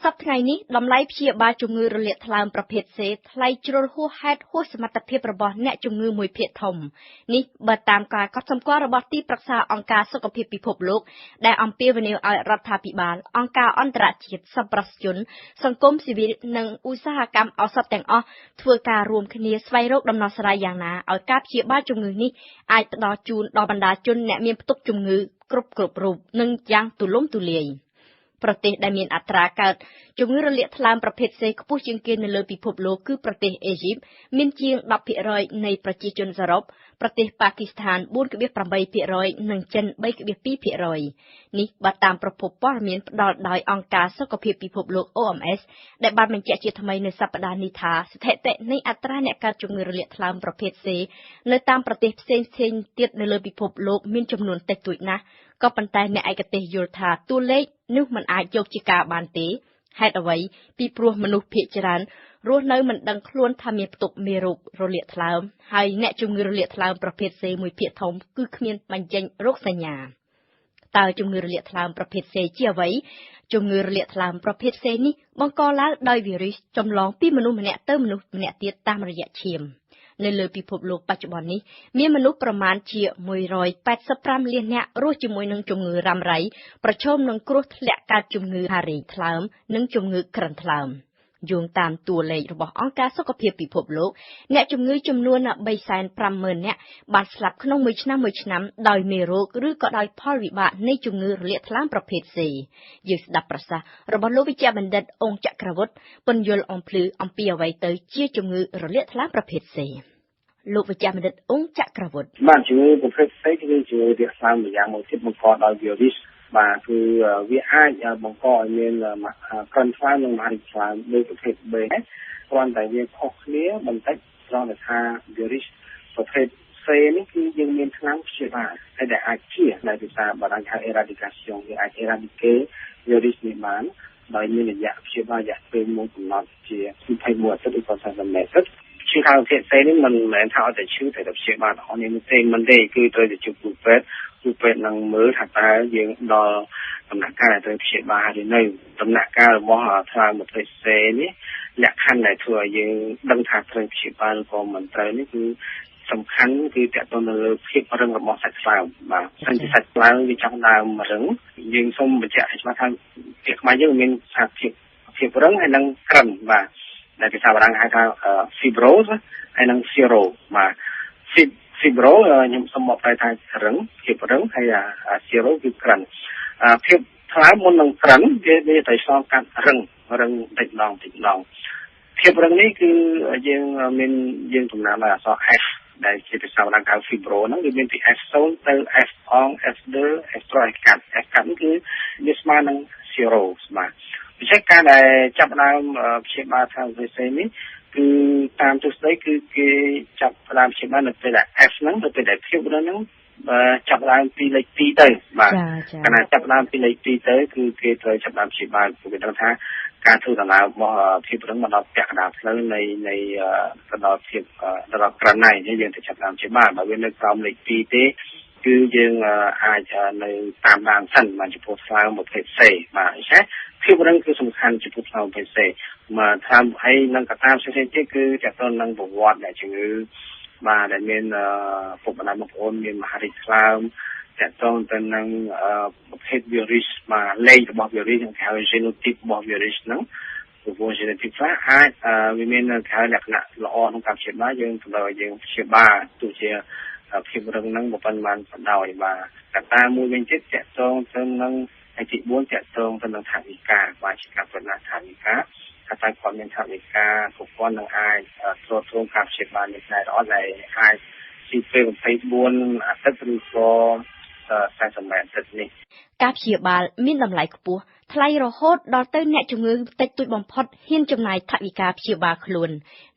សប្តាហ៍នេះតម្លៃព្យាបាលជំងឺរលាកថ្លើមប្រភេទ C ថ្លៃជ្រុលហួសហេតុហួសសមត្ថភាពរបស់អ្នកជំងឺមួយភាគធំនេះបើតាមការកត់សម្គាល់របស់ទីប្រឹក្សាអង្គការសុខភាពពិភពលោកដែលអំពាវនាវឲ្យរដ្ឋាភិបាលអង្គការអន្តរជាតិសប្បុរសជនសង្គមស៊ីវិលនិងឧស្សាហកម្មឱសថទាំងអស់ធ្វើការរួមគ្នាស្វែងរកដំណោះស្រាយយ៉ាងណាឲ្យការព្យាបាលជំងឺនេះអាចទៅដល់ជូនដល់បណ្ដាជនអ្នកមានផ្ទុកជំងឺគ្រប់រូបនិងយ៉ាងទូលំទូលាយប្រទេសដែលមានអត្រាកើតជំងឺរលាកថ្លើមប្រភេទ C ខ្ពស់ជាងគេនៅលើពិភពលោកគឺប្រទេសអេស៊ីបមានជាង 10% នៃប្រជាជនសរុបប្រទេសប៉ាគីស្ថាន 4.8% និងចិន 3.2% នេះបើតាមប្រភពព័ត៌មានផ្ដល់ដោយអង្គការសុខភាពពិភពលោក OMS ដែលបានបញ្ជាក់ជាថ្មីនៅសប្តាហ៍នេះថាស្ថិតិនៃអត្រាអ្នកកើតជំងឺរលាកថ្លើមប្រភេទ C នៅតាមប្រទេសផ្សេងៗទៀតនៅលើពិភពលោកមានចំនួនតិចតួចណាស់ក៏ប៉ុន្តែអ្នកឯកទេសយល់ថាតួលេខនោះមិនអាចយកជាការបានទេហេតុអ្វីពីព្រោះមនុស្សភាគច្រើនរស់នៅមិនដឹងខ្លួនថាមានផ្ទុកមេរោគរលាកថ្លើមហើយអ្នកជំងឺរលាកថ្លើមប្រភេទ C មួយភាគធំគឺគ្មានបញ្ចេញរោគសញ្ញាតើជំងឺរលាកថ្លើមប្រភេទ C ជាអ្វីជំងឺរលាកថ្លើមប្រភេទ C នេះបង្កឡើងដោយវីរុសចម្លងពីមនុស្សម្នាក់ទៅមនុស្សម្នាក់ទៀតតាមរយៈឈាមនៅលើពិភពលោកបច្ចុប្បន្ននេះមានមនុស្សប្រមាណជា185លាននាក់រស់ជាមួយនឹងជំងឺរ៉ាំរ៉ៃប្រឈមនឹងគ្រោះធ្លាក់កើតជំងឺហារីថ្លើមនិងជំងឺក្រិនថ្លើមយោងតាមតួលេខរបស់អង្គការសុខភាពពិភពលោកអ្នកជំងឺចំនួន 350,000 នាក់បានស្លាប់ក្នុងមួយឆ្នាំដោយមេរោគឬក៏ដោយផលវិបាកនៃជំងឺរលាកថ្លើមប្រភេទ C យើងស្ដាប់ប្រសាសន៍របស់លោកវិជ្ជបណ្ឌិតអង្គចក្រវុឌ្ឍពន្យល់អំភ្លឺអំពីអ្វីទៅជាជំងឺរលាកថ្លើមប្រភេទ Cលោកវិជ្ជបណ្ឌិតអង្គចក្រវុឌ្ឍបានជំងឺប្រភេទ C គឺជំងឺរលាកថ្លើមម្យ៉ាងមួយទៀតបង្កដោយវីរុសបាទគឺវាអាចបង្កឲ្យមានក្រិនថ្លើមនិងមហារីកថ្លើមដូចប្រភេទ B គ្រាន់តែវាខុសគ្នាបន្តិចត្រង់ថាវីរុសប្រភេទ C នេះគឺយើងមានថ្នាំព្យាបាលហើយដែលអាចជាដែលភាសាបារាំងហៅ eradication វាអាច eradicate វីរុសនេះបានដោយមានរយៈព្យាបាលរយៈពេលមួយកំណត់ជា21អាទិត្យឬក៏40អាទិត្យឈឺខាងប្រភេទ C នេះមិនមែនថាឲ្យតែឈឺតែព្យាបាលរបស់នេះមិនទេគឺត្រូវតែជួបគ្រូពេទ្យនឹងមើលថាតើយើងដល់ដំណាក់កាលដែលត្រូវព្យាបាលហើយនៅដំណាក់កាលរបស់ថ្លើមប្រភេទ C នេះលក្ខខណ្ឌដែលធ្វើឲ្យយើងដឹងថាត្រូវព្យាបាលឬក៏មិនត្រូវនេះគឺសំខាន់គឺតើតើនៅលើភាពរឹងរបស់សាច់ថ្លើមបាទសិនជាសាច់ថ្លើមវាចង់ដើមរឹងយើងសូមបញ្ជាក់ឲ្យច្បាស់ថាពាក្យខ្មែរយើងមានថាភាពរឹងហើយនិងក្រិនបាទដែលភាសាបារាំងហៅថា fibrose ហើយនិង sero បាទ fibro ខ្ញុំសូមមកប្រែថារឹងភាពរឹងហើយsero គឺក្រិនភាពថ្លើមមុននឹងក្រិនវាត្រូវឆ្លងកាត់រឹងតិចម្ដងភាពរឹងនេះគឺយើងចំណាំដោយអក្សរ F ដែលជាភាសាបារាំងហៅ fibro ហ្នឹងវាមានពី F0 ទៅ F អង F2 F3 F កាត់នេះគឺវាស្មើនឹង zero បាទពិសេសការដែលចាប់ផ្ដើមព្យាបាលថាវិស័យនេះគឺតាមទស្សនវិជ្ជាគឺគេចាប់ផ្ដើមព្យាបាលនៅពេលដែល F ហ្នឹងទៅពេលដែលភាពហ្នឹងចាប់ផ្ដើមពីលេខ2ទៅបាទកាលណាចាប់ផ្ដើមពីលេខ2ទៅគឺគេត្រូវចាប់ផ្ដើមព្យាបាលព្រោះគេដឹងថាការធ្វើដំណើររបស់ភាពរឹងមកដល់ពាក់កណ្ដាលផ្លូវនៃទៅដល់ភាពដល់ក្រិនហើយយើងទៅចាប់ផ្ដើមព្យាបាលបើវានៅក្រោមលេខ2ទេគឺយើងអាចនៅតាមដានសិនមកចំពោះថ្លើមប្រភេទ C បាទអញ្ចឹងភាពរឹងគឺសំខាន់ចំពោះថ្លើមប្រភេទ C មកថ្លើមហើយនឹងកត្តាផ្សេងៗទៀតគឺទាក់ទងនឹងប្រវត្តិនៃជំងឺបាទដែលមានពុកម្ដាយបងប្អូនមានមហារីកថ្លើមទាក់ទងទៅនឹងប្រភេទវីរុសបាទលេខរបស់វីរុសនិងហៅ genotype របស់វីរុសហ្នឹងព្រោះ genotype ខ្លះអាចវាមានលក្ខណៈល្អក្នុងការព្យាបាលយើងត្រូវឲ្យយើងព្យាបាលទោះជាភាពរឹងហ្នឹងបើប៉ុន្មានក៏ដោយបាទកត្តាមួយវិញទៀតទាក់ទងទៅនឹងហើយទី4ទាក់ទងទៅនឹងថវិកាបាទជាការប្រណាថវិកាថាតើគាត់មានថវិកាគ្រប់គ្រាន់នឹងអាចទ្រទ្រង់ការព្យាបាលនេះដែរអត់ដែលអាចពីពេល24អាទិត្យឬក៏40អាទិត្យនេះការព្យាបាលមានតម្លៃខ្ពស់ថ្លៃរហូតដល់ទៅអ្នកជំងឺតិចតួចបំផុតហ៊ានចំណាយថវិកាព្យាបាលខ្លួន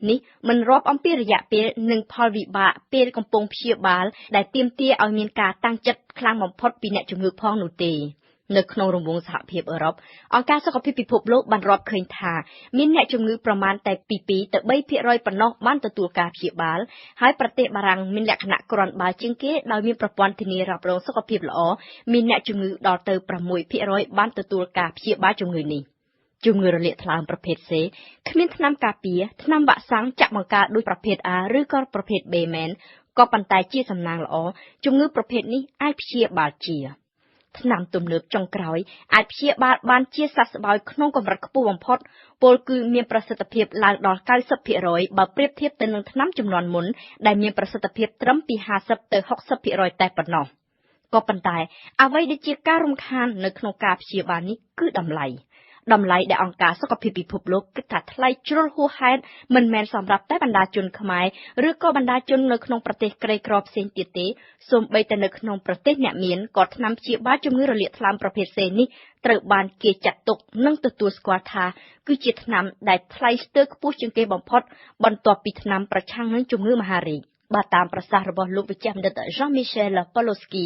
នេះមិនរាប់អំពីរយៈពេលនិងផលវិបាកពេលកំពុងព្យាបាលដែលទាមទារឲ្យមានការតាំងចិត្តខ្លាំងបំផុតពីអ្នកជំងឺផងនោះទេនៅក្នុងរង្វង់សហភាពអឺរ៉ុបអង្គការសុខភាពពិភពលោកបានរាប់ឃើញថាមានអ្នកជំងឺប្រមាណតែពី2ទៅ3%ប៉ុណ្ណោះបានទទួលការព្យាបាលហើយប្រទេសបារាំងមានលក្ខណៈគ្រាន់បើជាងគេដោយមានប្រព័ន្ធធានារ៉ាប់រងសុខភាពល្អមានអ្នកជំងឺដល់ទៅ6%បានទទួលការព្យាបាលជំងឺនេះ ជំងឺរលាកថ្លើមប្រភេទ C គ្មានថ្នាំការពារថ្នាំវ៉ាក់សាំងចាក់បង្ការដោយប្រភេទ A ឬក៏ប្រភេទ B មែនក៏ប៉ុន្តែជាសំណាងល្អជំងឺប្រភេទនេះអាចព្យាបាលជាថ្នាំទំនើបចុងក្រោយអាចព្យាបាលបានជាសះស្បើយក្នុងកម្រិតខ្ពស់បំផុតពលគឺមានប្រសិទ្ធភាពឡើងដល់ 90% បើប្រៀបធៀបទៅនឹងថ្នាំជំនាន់មុនដែលមានប្រសិទ្ធភាពត្រឹមពី 50 ទៅ 60% តែប៉ុណ្ណោះក៏ប៉ុន្តែអ្វីដែលជាការរំខាននៅក្នុងការព្យាបាលនេះគឺតម្លៃដែលអង្គការសុខភាពពិភពលោកគិតថាថ្លៃជ្រុលហួសហេតុមិនមែនសម្រាប់តែបណ្ដាជនខ្មែរឬក៏បណ្ដាជននៅក្នុងប្រទេសក្រីក្រផ្សេងទៀតទេសូម្បីតែនៅក្នុងប្រទេសអ្នកមានក៏ថ្នាំព្យាបាលជំងឺរលាកថ្លើមប្រភេទ C នេះត្រូវបានគេចាត់ទុកនិងទទួលស្គាល់ថាគឺជាថ្នាំដែលថ្លៃស្ទើរខ្ពស់ជាងគេបំផុតបន្ទាប់ពីថ្នាំប្រឆាំងនឹងជំងឺមហារីកបើតាមប្រសាសន៍របស់លោកវិជ្ជបណ្ឌិត Jean-Michel Poloski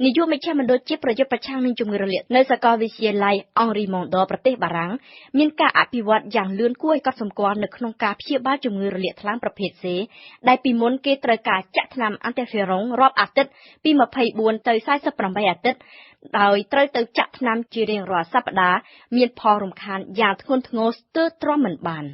នាយកមជ្ឈមណ្ឌលជាប្រយុទ្ធប្រឆាំងនឹងជំងឺរលាកនៅសាកលវិទ្យាល័យ Henri Mondor ប្រទេសបារាំងមានការអភិវឌ្ឍយ៉ាងលឿនគួរឲ្យកត់សម្គាល់នៅក្នុងការព្យាបាលជំងឺរលាកថ្លើមប្រភេទ C ដែលពីមុនគេត្រូវការចាក់ថ្នាំ Interferon រាប់អាទិត្យពី24ទៅ48អាទិត្យដោយត្រូវទៅចាក់ថ្នាំជារៀងរាល់សប្តាហ៍មានផលរំខានយ៉ាងធ្ងន់ធ្ងរស្ទើរទ្រាំមិនបាន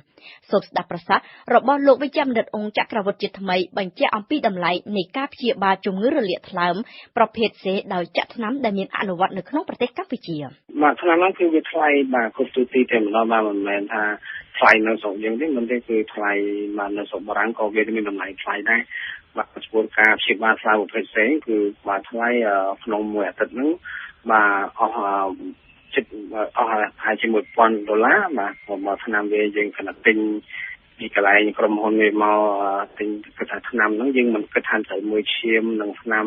សូមស្ដាប់ប្រសាសន៍របស់លោកវិជ្ជបណ្ឌិតអង្គចក្រវុឌ្ឍជាថ្មីបញ្ជាក់អំពីតម្លៃនៃការព្យាបាលជំងឺរលាកថ្លើមប្រភេទ C ដោយចាក់ថ្នាំដែលមានអនុវត្តនៅក្នុងប្រទេសកម្ពុជាបាទថ្នាំហ្នឹងគឺវាថ្លៃបាទគ្រប់ទូទីតែម្ដងបាទមិនមែនថាថ្លៃនៅស្រុកយើងទេមិនទេគឺថ្លៃបាទនៅស្រុកបារាំងក៏វាមានតម្លៃថ្លៃដែរបាទចំពោះការព្យាបាលថ្លៃប្រភេទ C គឺបាទថ្លៃក្នុងមួយអាទិត្យហ្នឹងបាទអស់ចិត្តអស់ហើយជា$1000បាទមកឆ្នាំវាយើងគណទិញពីកន្លែងក្រុមហ៊ុនវាមកទិញគឺថាឆ្នាំហ្នឹងយើងមិនគិតថាត្រូវមួយឈាមនិងឆ្នាំ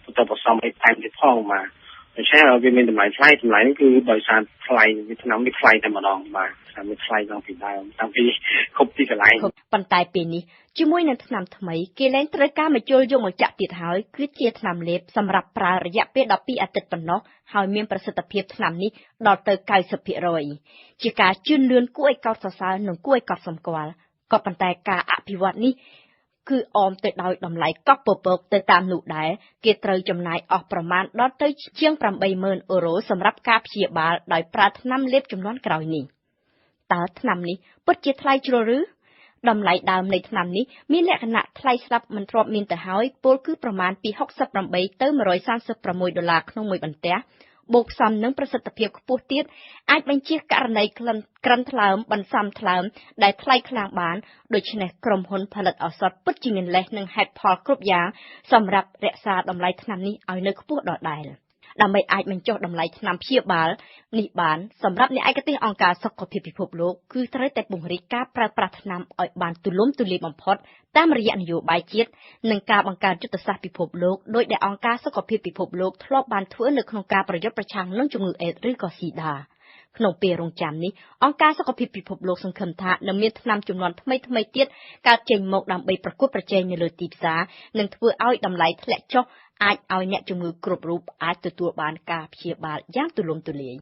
បន្តបន្សំអីថែមទៀតផងបាទដូច្នេះវាមានតម្លៃថ្លៃនេះគឺដោយសារថ្លៃវាឆ្នាំនេះថ្លៃតែម្ដងបាទឆ្នាំនេះថ្លៃដល់ពីដើមតាំងពីគ្រប់ទីកន្លែងប៉ុន្តែពេលនេះជាមួយនឹងថ្នាំថ្មីគេលែងត្រូវការមកជុលយកមកចាក់ទៀតហើយគឺជាថ្នាំលេបសម្រាប់ប្រើរយៈពេល12អាទិត្យប៉ុណ្ណោះហើយមានប្រសិទ្ធភាពថ្នាំនេះដល់ទៅ 90% ជាការជឿនលឿនគួរឲ្យកោតសរសើរនិងគួរឲ្យកត់សម្គាល់ក៏ប៉ុន្តែការអភិវឌ្ឍនេះគឺអមទៅដោយតម្លៃកក់ពពកទៅតាមនោះដែរគេត្រូវចំណាយអស់ប្រមាណដល់ទៅជាង$80,000សម្រាប់ការព្យាបាលដោយប្រើថ្នាំលេបជំនាន់ក្រោយនេះតើថ្នាំនេះពិតជាថ្លៃជ្រុលឬតម្លៃដើមនៃថ្នាំនេះមានលក្ខណៈថ្លៃស្លាប់មិនធ្លាប់មានទៅហើយពលគឺប្រមាណពី68ទៅ$136ក្នុងមួយបន្ទះបូកផ្សំនឹងប្រសិទ្ធភាពខ្ពស់ទៀតអាចបញ្ជាករណីក្រិនថ្លើមបន្សំថ្លើមដែលថ្លៃខ្លាំងបានដូច្នេះក្រុមហ៊ុនផលិតឱសថពិតជាមានលេសនឹងហេតុផលគ្រប់យ៉ាងសម្រាប់រក្សាតម្លៃថ្នាំនេះឲ្យនៅខ្ពស់ដដែលដើម្បីអាចបញ្ចុះតម្លៃថ្នាំព្យាបាលនេះបានសម្រាប់អ្នកឯកទេសអង្គការសុខភាពពិភពលោកគឺត្រូវតែពង្រីកការប្រើប្រាស់ថ្នាំឲ្យបានទូលំទូលាយបំផុតតាមរយៈនយោបាយជាតិនិងការបង្កើតយុទ្ធសាស្ត្រពិភពលោកដោយដែលអង្គការសុខភាពពិភពលោកធ្លាប់បានធ្វើនៅក្នុងការប្រយុទ្ធប្រឆាំងនឹងជំងឺអេដស៍ឬក៏ស៊ីដាក្នុងពេលរងចាំនេះអង្គការសុខភាពពិភពលោកសង្ឃឹមថានឹងមានថ្នាំជំនាន់ថ្មីទៀតកើតចេញមកដើម្បីប្រកួតប្រជែងនៅលើទីផ្សារនិងធ្វើឲ្យតម្លៃធ្លាក់ចុះអាចឲ្យអ្នកជំងឺគ្រប់រូបអាចទទួលបានការព្យាបាលយ៉ាងទូលំទូលាយ